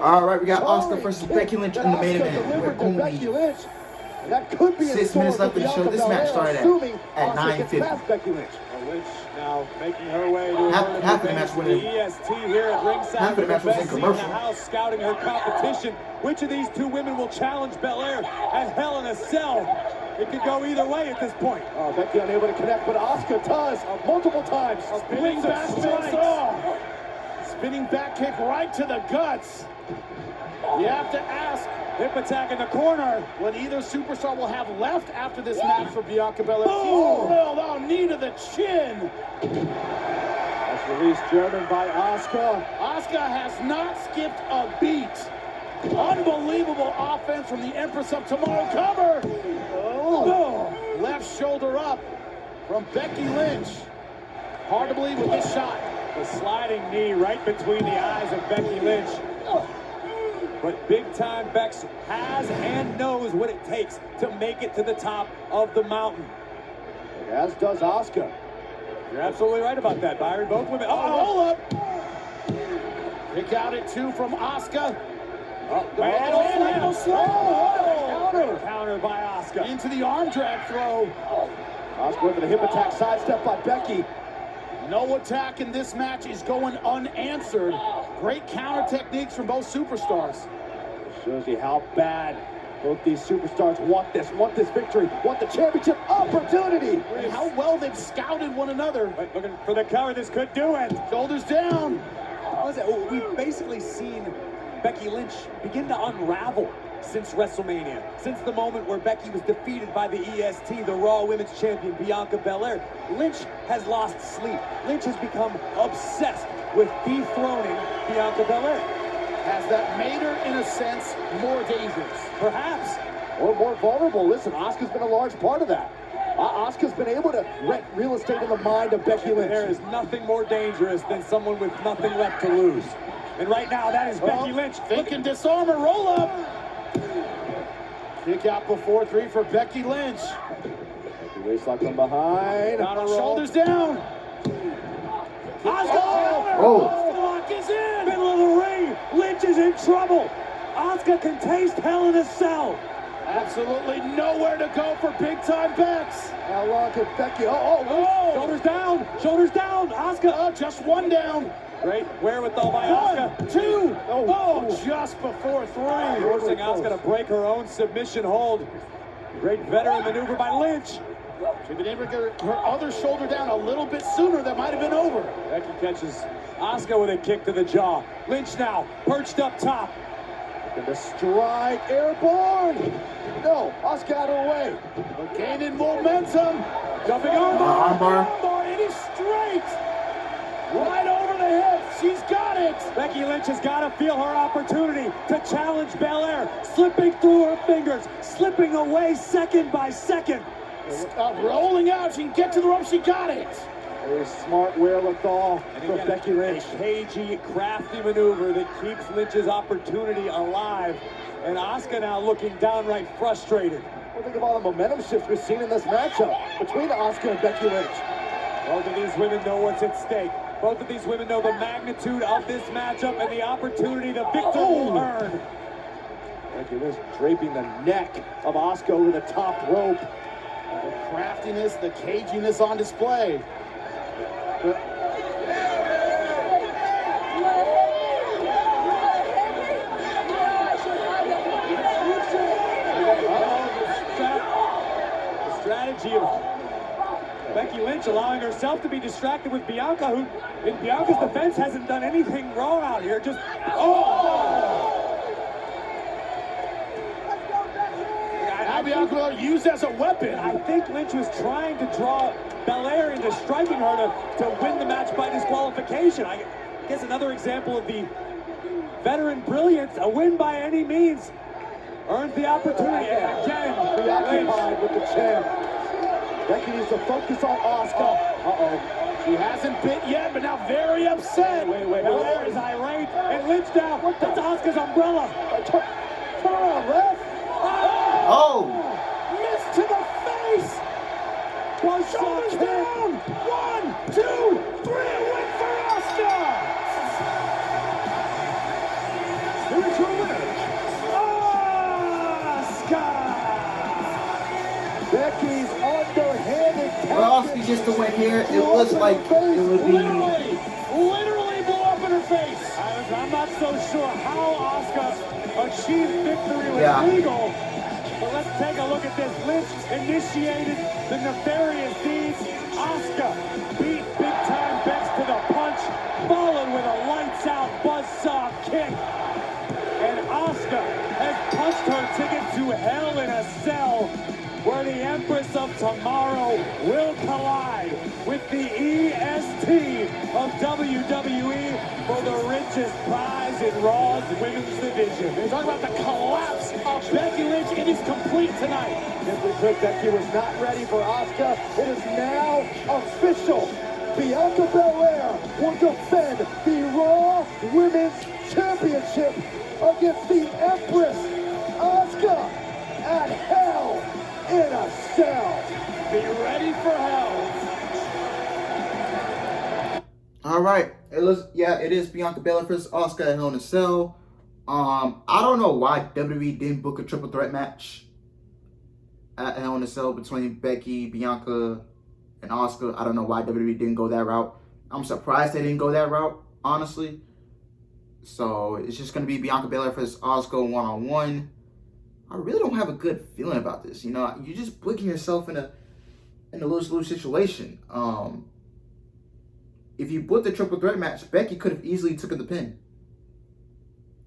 All right, we got Asuka versus Becky Lynch in the main event. We're only 6 minutes left in the show. This match started at 9:50. Becky Lynch. Lynch now making her way to half of the match went in. EST here at ringside. Half of the match was in commercial. In the house scouting her competition. Which of these two women will challenge Belair at Hell in a Cell? It could go either way at this point. Oh, Becky unable to connect, but Asuka does multiple times. Spinning back strikes. Oh. Spinning back kick right to the guts. You have to ask, hip attack in the corner. what either superstar will have left after this match for Bianca Belair. Oh. Oh, knee to the chin. That's released German by Asuka. Asuka has not skipped a beat. Unbelievable offense from the Empress of Tomorrow. Cover. Oh. Left shoulder up from Becky Lynch. Hard to believe with this shot. The sliding knee right between the eyes of Becky Lynch. But big-time Bex has and knows what it takes to make it to the top of the mountain. As does Asuka. You're absolutely right about that, Byron. Both women. Roll up. Kick out at 2 from Asuka. Counter by Asuka. Into the arm drag throw. Asuka with a hip attack, sidestep by Becky. No attack in this match is going unanswered. Great counter techniques from both superstars. It shows you how bad both these superstars want this victory, want the championship opportunity. And how well they've scouted one another. Looking for the cover, this could do it. Shoulders down. We've basically seen Becky Lynch begin to unravel since WrestleMania. Since the moment where Becky was defeated by the EST, the Raw Women's Champion, Bianca Belair, Lynch has lost sleep. Lynch has become obsessed with dethroning Bianca Belair. Has that made her, in a sense, more dangerous? Perhaps. Or more vulnerable. Listen, Asuka's been a large part of that. Asuka's been able to rent real estate in the mind of Becky Lynch. There is nothing more dangerous than someone with nothing left to lose. And right now, that is Becky Lynch. Thinking disarm her, roll up. Kick out before 3 for Becky Lynch. Becky waistlock from behind. Shoulders down. Asuka! Lock is in. Middle of the ring. Lynch is in trouble. Asuka can taste Hell in a Cell. Absolutely nowhere to go for big-time Bex. How long can Becky? Shoulders down. Shoulders down. Asuka. Just 1 down. Great wherewithal by Asuka. 1, 2. Just before 3. Forcing Asuka to break her own submission hold. Great veteran maneuver by Lynch. She'd been able to get her other shoulder down a little bit sooner. That might have been over. Becky catches Asuka with a kick to the jaw. Lynch now perched up top. And the strike, airborne. No, Asuka out of the way. But gaining momentum. Jumping armbar. And he's straight. Right over the head. She's got it. Becky Lynch has got to feel her opportunity to challenge Belair. Slipping through her fingers. Slipping away second by second. Rolling out. She can get to the rope. She got it. Very smart wherewithal for Becky Lynch. A cagey, crafty maneuver that keeps Lynch's opportunity alive. And Asuka now looking downright frustrated. Well, think of all the momentum shifts we've seen in this matchup between Asuka and Becky Lynch. Both of these women know what's at stake. Both of these women know the magnitude of this matchup and the opportunity the victor will earn. Becky Lynch draping the neck of Asuka over the top rope. The craftiness, the caginess on display. The strategy of Becky Lynch allowing herself to be distracted with Bianca, who, in Bianca's defense, hasn't done anything wrong out here. Just, Now Bianca used as a weapon. I think Lynch was trying to draw Belair into striking her to win the match by disqualification. I guess another example of the veteran brilliance. A win by any means earns the opportunity. And again, preoccupied with the champ. Becky needs to focus on Asuka. She hasn't bit yet, but now very upset. Belair is irate, and Lynch down. That's Asuka's umbrella. Turn around, ref. Missed to the face. Shoulders down. 1, 2, 3. A win for Asuka. Here's your winner, Asuka! Becky's underhanded Asuka gets the win here. It looks like it would be. Literally blew up in her face. I'm not so sure how Asuka achieved victory was legal. But let's take a look at this. Lynch initiated the nefarious deeds. Asuka beat big-time Bex to the punch, followed with a lights-out buzzsaw kick. And Asuka has punched her ticket to Hell in a Cell, where the Empress of Tomorrow will collide with the EST of WWE for the richest prize in Raw's women's division. They're talking about the collapse of Becky Lynch. It is complete tonight. Simply put, Becky was not ready for Asuka. It is now official. Bianca Belair will defend the Raw Women's Championship against the Empress Asuka at Hell in a Cell. Be ready for hell. All right, it is Bianca Belair versus Asuka at Hell in a Cell. I don't know why WWE didn't book a triple threat match at Hell in a Cell between Becky, Bianca, and Asuka. I don't know why WWE didn't go that route. I'm surprised they didn't go that route, honestly. So it's just gonna be Bianca Belair versus Asuka one-on-one. I really don't have a good feeling about this. You know, you're just booking yourself in a lose-lose situation. If you booked the triple threat match, Becky could have easily taken the pin,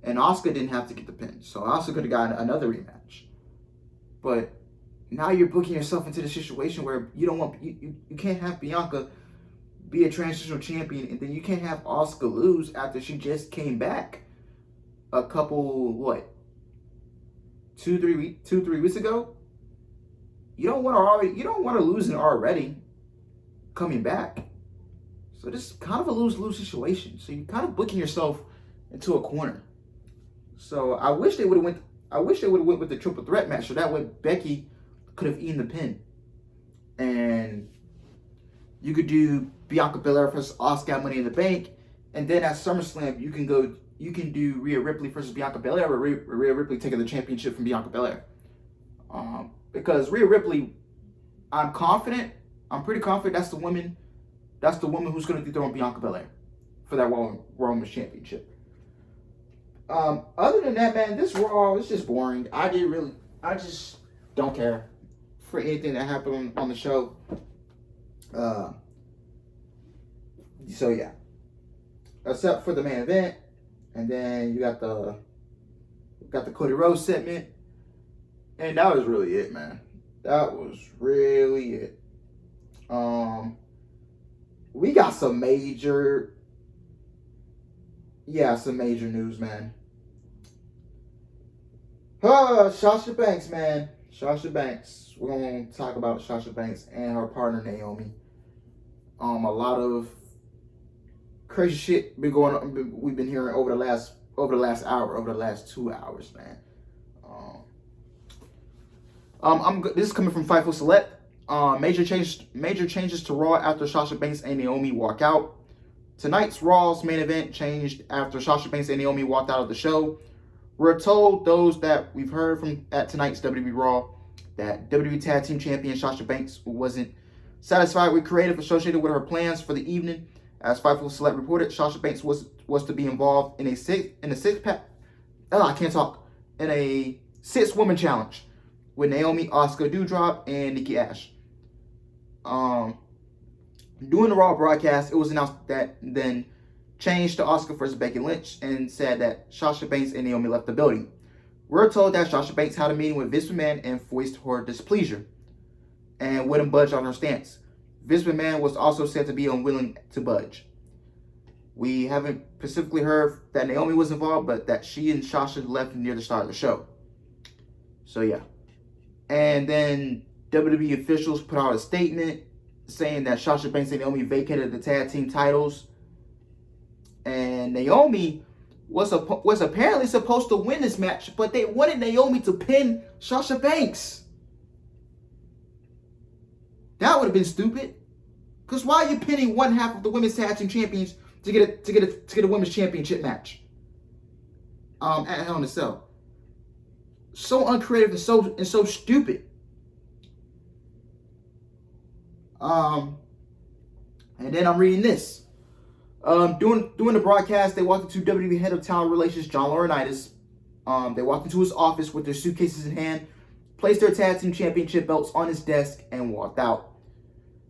and Asuka didn't have to get the pin, so Asuka could have gotten another rematch. But now you're booking yourself into the situation where you don't want you can't have Bianca be a transitional champion, and then you can't have Asuka lose after she just came back a couple 2-3 weeks ago. You don't want to lose it already coming back. So this is kind of a lose-lose situation. So you're kind of booking yourself into a corner. So I wish they would have went with the triple threat match, so that way Becky could have eaten the pin. And you could do Bianca Belair versus Asuka Money in the Bank, and then at SummerSlam you can do Rhea Ripley versus Bianca Belair, or Rhea Ripley taking the championship from Bianca Belair. Because Rhea Ripley, I'm pretty confident that's the woman who's going to dethrone Bianca Belair for that Raw Women's Championship. Other than that, man, this Raw is just boring. I just don't care for anything that happened on the show. So yeah, except for the main event, and then you got the Cody Rhodes segment, and that was really it, man. That was really it. We got some major news, man. Sasha Banks, man. Sasha Banks. We're going to talk about Sasha Banks and her partner, Naomi. A lot of crazy shit we've been hearing over the last hour, over the last 2 hours, man. This is coming from Fightful Select. Major changes to Raw after Sasha Banks and Naomi walk out. Tonight's Raw's main event changed after Sasha Banks and Naomi walked out of the show. We're told, those that we've heard from at tonight's WWE Raw, that WWE Tag Team Champion Sasha Banks wasn't satisfied with creative associated with her plans for the evening. As Fightful Select reported, Sasha Banks was to be involved in a 6-woman challenge with Naomi, Asuka, Doudrop, and Nikki Ash. During the Raw broadcast, it was announced that then changed to Asuka versus Becky Lynch, and said that Sasha Banks and Naomi left the building. We're told that Sasha Banks had a meeting with Vince McMahon and voiced her displeasure and wouldn't budge on her stance. Vince McMahon was also said to be unwilling to budge. We haven't specifically heard that Naomi was involved, but that she and Sasha left near the start of the show. So yeah. And then WWE officials put out a statement saying that Sasha Banks and Naomi vacated the tag team titles. And Naomi was apparently supposed to win this match, but they wanted Naomi to pin Sasha Banks. That would have been stupid. Because why are you pinning one half of the women's tag team champions to get a women's championship match? at Hell in a Cell. So uncreative and so stupid. And then I'm reading this. During the broadcast, they walked into WWE head of talent relations, John Laurinaitis. They walked into his office with their suitcases in hand, placed their tag team championship belts on his desk, and walked out.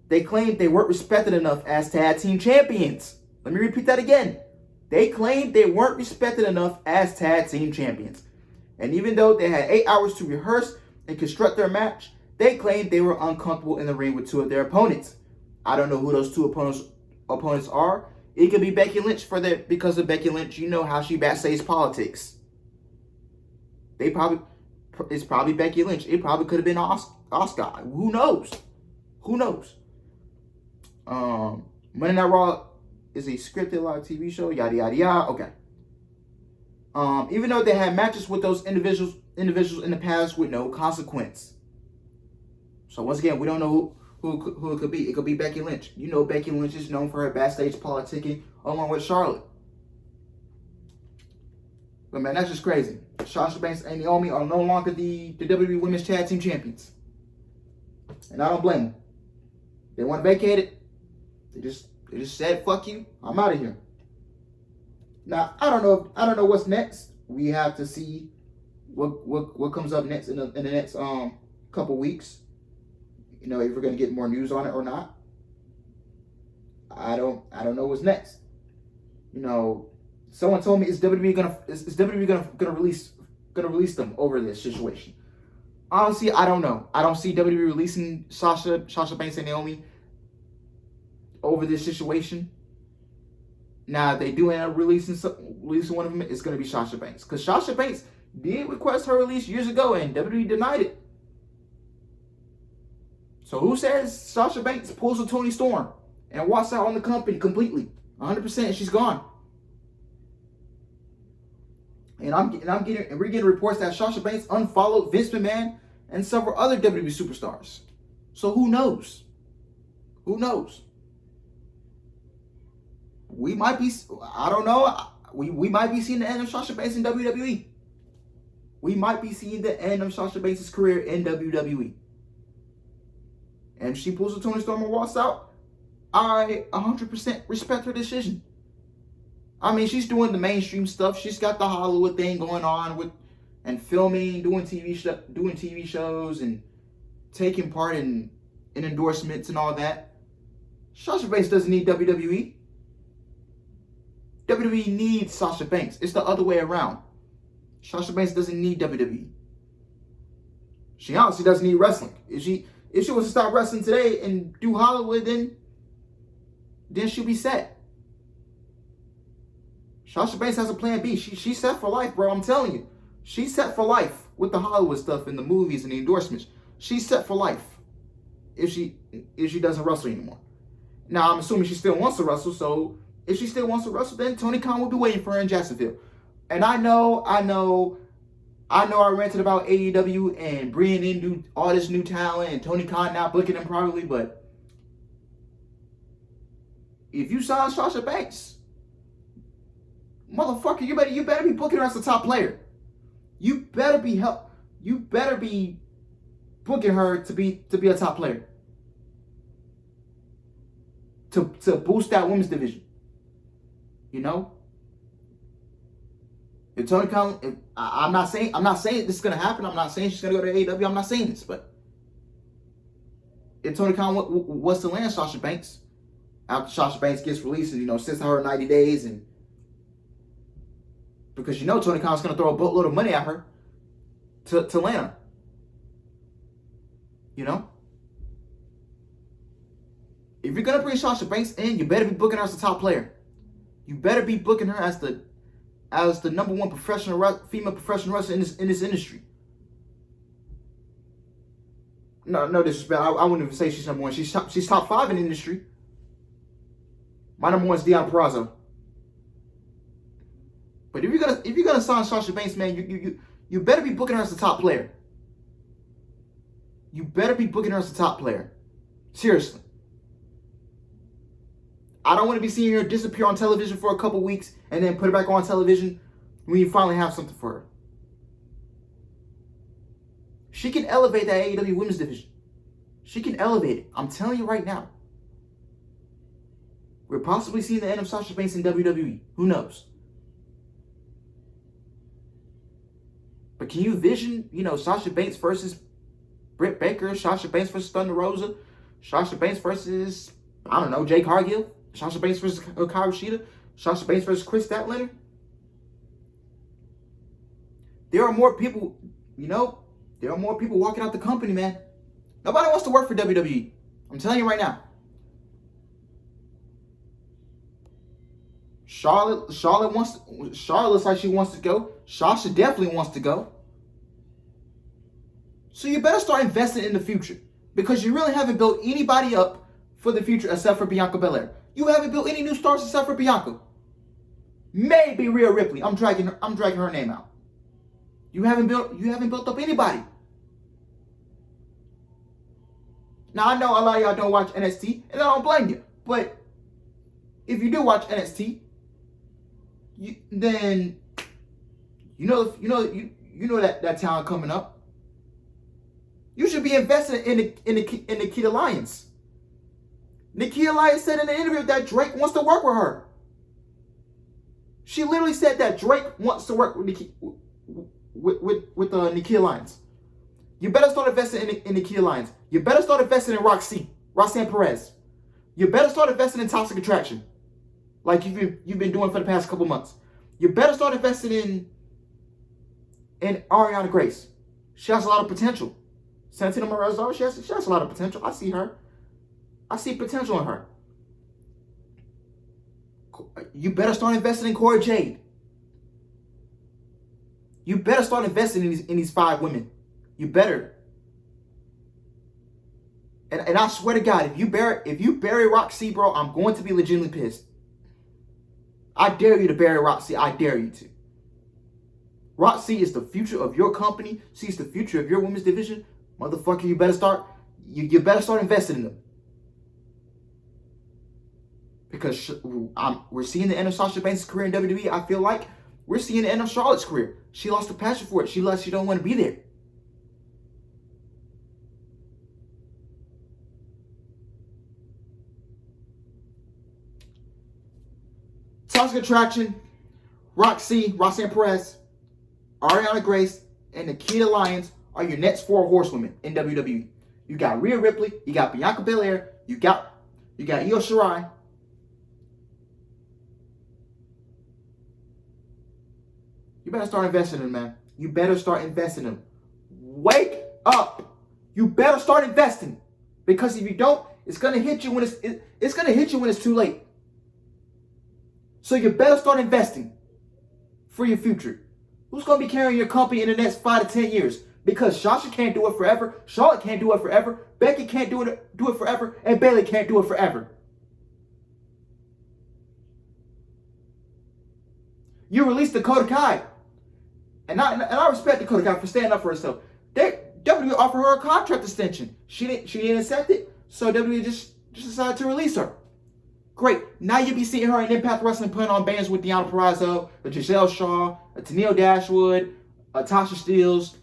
They claimed they weren't respected enough as tag team champions. Let me repeat that again. They claimed they weren't respected enough as tag team champions. And even though they had 8 hours to rehearse and construct their match, they claimed they were uncomfortable in the ring with two of their opponents. I don't know who those two opponents are. It could be Becky Lynch because of Becky Lynch. You know how she backstage politics. It's probably Becky Lynch. It probably could have been Asuka. Who knows? Who knows? Monday Night Raw is a scripted live TV show. Yada yada yada. Okay. Even though they had matches with those individuals in the past with no consequence. So once again, we don't know who it could be. It could be Becky Lynch. You know Becky Lynch is known for her backstage politicking along with Charlotte. But man, that's just crazy. Sasha Banks and Naomi are no longer the WWE Women's Tag Team Champions. And I don't blame them. They want to vacate it. They just said, fuck you, I'm out of here. Now, I don't know what's next. We have to see what comes up next in the next couple weeks. You know, if we're gonna get more news on it or not. I don't know what's next. You know, someone told me is WWE gonna release them over this situation. Honestly, I don't know. I don't see WWE releasing Sasha Banks and Naomi over this situation. Now, if they do end up releasing one of them, it's going to be Sasha Banks. Because Sasha Banks did request her release years ago, and WWE denied it. So who says Sasha Banks pulls a Toni Storm and walks out on the company completely? 100%, she's gone. And we're getting reports that Sasha Banks unfollowed Vince McMahon and several other WWE superstars. So who knows? Who knows? We might be, I don't know, we might be seeing the end of Sasha Banks in WWE. We might be seeing the end of Sasha Banks' career in WWE. And if she pulls a Toni Storm and walks out, I 100% respect her decision. I mean, she's doing the mainstream stuff. She's got the Hollywood thing going on and filming, doing TV shows and taking part in endorsements and all that. Sasha Banks doesn't need WWE. WWE needs Sasha Banks. It's the other way around. Sasha Banks doesn't need WWE. She honestly doesn't need wrestling. If she was to stop wrestling today and do Hollywood, then she'll be set. Sasha Banks has a plan B. She's set for life, bro. I'm telling you. She's set for life with the Hollywood stuff and the movies and the endorsements. She's set for life if she doesn't wrestle anymore. Now, I'm assuming she still wants to wrestle, so if she still wants to wrestle, then Tony Khan will be waiting for her in Jacksonville. And I know I ranted about AEW and bringing in all this new talent and Tony Khan not booking them properly, but if you sign Sasha Banks, motherfucker, you better be booking her as a top player. You better be booking her to be a top player. To boost that women's division. You know? If Tony Khan, I'm not saying this is gonna happen. I'm not saying she's gonna go to AEW. I'm not saying this, but if Tony Khan was to land Sasha Banks after Sasha Banks gets released and sits out her 90 days, and because Tony Khan's gonna throw a boatload of money at her to land her. If you're gonna bring Sasha Banks in, you better be booking her as a top player. You better be booking her as the number one female professional wrestler in this industry. No disrespect. I wouldn't even say she's number one. She's top 5 in the industry. My number one is Deonna Purrazzo. But if you're gonna sign Sasha Banks, man, you better be booking her as a top player. You better be booking her as a top player. Seriously. I don't want to be seeing her disappear on television for a couple weeks and then put her back on television when you finally have something for her. She can elevate that AEW women's division. She can elevate it. I'm telling you right now. We're possibly seeing the end of Sasha Banks in WWE. Who knows? But can you vision, Sasha Banks versus Britt Baker, Sasha Banks versus Thunder Rosa, Sasha Banks versus, I don't know, Jade Cargill, Sasha Banks versus Hikaru Shida, Sasha Banks versus Chris Statlander? There are more people, there are more people walking out the company, man. Nobody wants to work for WWE. I'm telling you right now. Charlotte looks like she wants to go. Sasha definitely wants to go. So you better start investing in the future, because you really haven't built anybody up for the future except for Bianca Belair. You haven't built any new stars except for Bianca. Maybe Rhea Ripley. I'm dragging her name out. You haven't built up anybody. Now I know a lot of y'all don't watch NXT, and I don't blame you. But if you do watch NXT, then you know that talent coming up. You should be investing in Nikita Lyons. Nikita Lyons said in an interview that Drake wants to work with her. She literally said that Drake wants to work with Nikita Lyons. You better start investing in Nikita Lyons. You better start investing in Roxanne Perez. You better start investing in Toxic Attraction, like you've been doing for the past couple months. You better start investing in Ariana Grace. She has a lot of potential. Santino Marella, she has a lot of potential. I see her. I see potential in her. You better start investing in Cora Jade. You better start investing in these 5 women. You better. And I swear to God, if you bury Roxy, bro, I'm going to be legitimately pissed. I dare you to bury Roxy. I dare you to. Roxy is the future of your company. She's the future of your women's division. Motherfucker, you better start investing in them. Because we're seeing the end of Sasha Banks' career in WWE. I feel like we're seeing the end of Charlotte's career. She lost the passion for it. She don't want to be there. Toxic Attraction, Roxanne Perez, Ariana Grace, and Nikita Lyons are your next 4 horsewomen in WWE. You got Rhea Ripley, you got Bianca Belair, you got Io Shirai. You better start investing in them, man. You better start investing in them. Wake up. You better start investing. Because if you don't, it's gonna hit you when it's too late. So you better start investing for your future. Who's gonna be carrying your company in the next 5 to 10 years? Because Sasha can't do it forever, Charlotte can't do it forever, Becky can't do it forever, and Bayley can't do it forever. You released Dakota Kai. And I respect Dakota Kai for standing up for herself. WWE offered her a contract extension. She didn't accept it, so WWE just decided to release her. Great. Now you'll be seeing her in Impact Wrestling putting on bands with Deonna Purrazzo, Giselle Shaw, Tenille Dashwood, Tasha Steelz,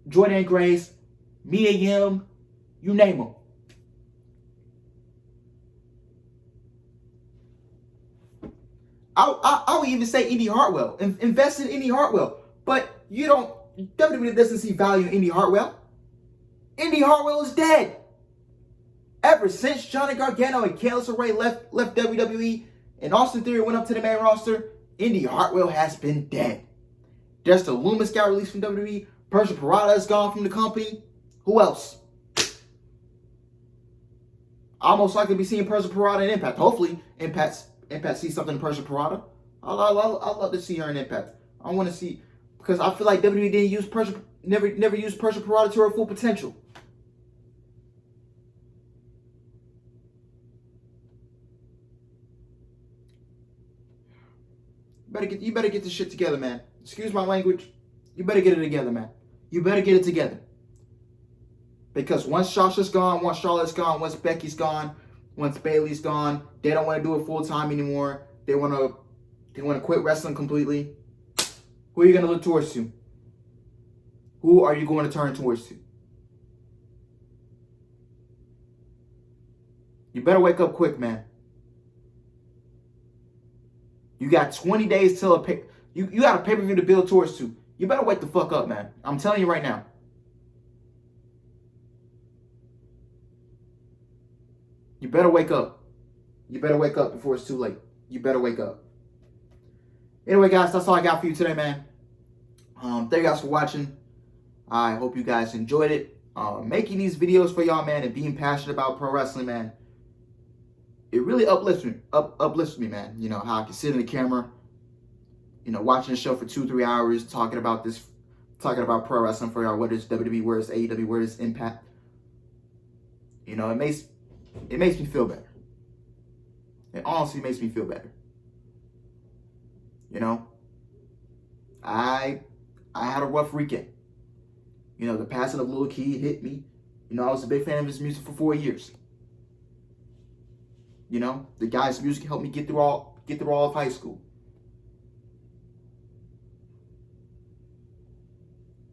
Jordan Grace, Mia Yim, you name them. I would even say Indy Hartwell. Invest in Indy Hartwell. But WWE doesn't see value in Indy Hartwell. Indy Hartwell is dead. Ever since Johnny Gargano and Candice LeRae left WWE and Austin Theory went up to the main roster, Indy Hartwell has been dead. Dexter Lumis got released from WWE. Persia Pirotta is gone from the company. Who else? I'll most likely be seeing Persia Pirotta in Impact. Hopefully, Impact sees something in Persia Pirotta. I'd love to see her in Impact. I want to see, because I feel like WWE didn't use never used Persia Pirotta to her full potential. You better get this shit together, man. Excuse my language. You better get it together, man. You better get it together. Because once Sasha's gone, once Charlotte's gone, once Becky's gone, once Bayley's gone, they don't want to do it full time anymore. They want to quit wrestling completely. Who are you going to look towards to? Who are you going to turn towards to? You better wake up quick, man. You got 20 days till you got a pay-per-view to build towards to. You better wake the fuck up, man. I'm telling you right now. You better wake up. You better wake up before it's too late. You better wake up. Anyway, guys, that's all I got for you today, man. Thank you guys for watching. I hope you guys enjoyed it. Making these videos for y'all, man, and being passionate about pro wrestling, man. It really uplifts me, man. You know, how I can sit in the camera, you know, watching the show for 2-3 hours, talking about pro wrestling for y'all, whether it's WWE, whether it's AEW, whether it's Impact. You know, it makes me feel better. It honestly makes me feel better. You know, I had a rough weekend. You know, the passing of Lil Key hit me. You know, I was a big fan of his music for 4 years. You know, the guy's music helped me get through all of high school.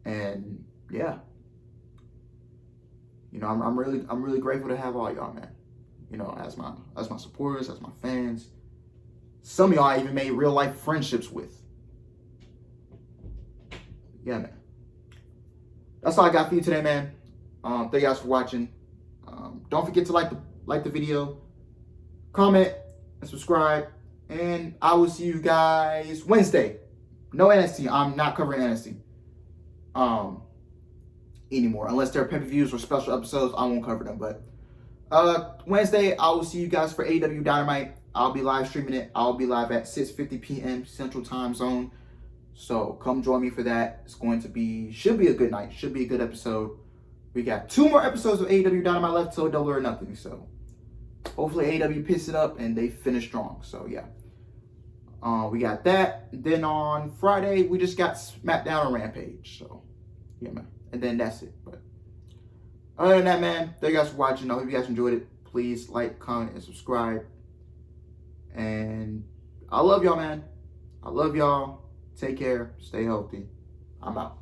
And yeah, you know, I'm really grateful to have all y'all, man. You know, as my supporters, as my fans. Some of y'all I even made real life friendships with. Yeah, man. That's all I got for you today, man. Thank you guys for watching. Don't forget to like the video, comment, and subscribe. And I will see you guys Wednesday. No NXT. I'm not covering NXT anymore. Unless there are pay-per-views or special episodes, I won't cover them. But Wednesday, I will see you guys for AEW Dynamite. I'll be live streaming it. I'll be live at 6:50 p.m. Central Time Zone. So come join me for that. It's going to be, should be a good night. Should be a good episode. We got 2 more episodes of AEW Dynamite left till Double or Nothing. So hopefully AEW picks it up and they finish strong. So yeah. We got that. Then on Friday, we just got SmackDown and Rampage. So yeah, man. And then that's it. But other than that, man, thank you guys for watching. I hope you guys enjoyed it. Please like, comment, and subscribe. And I love y'all, man. I love y'all. Take care. Stay healthy. I'm out.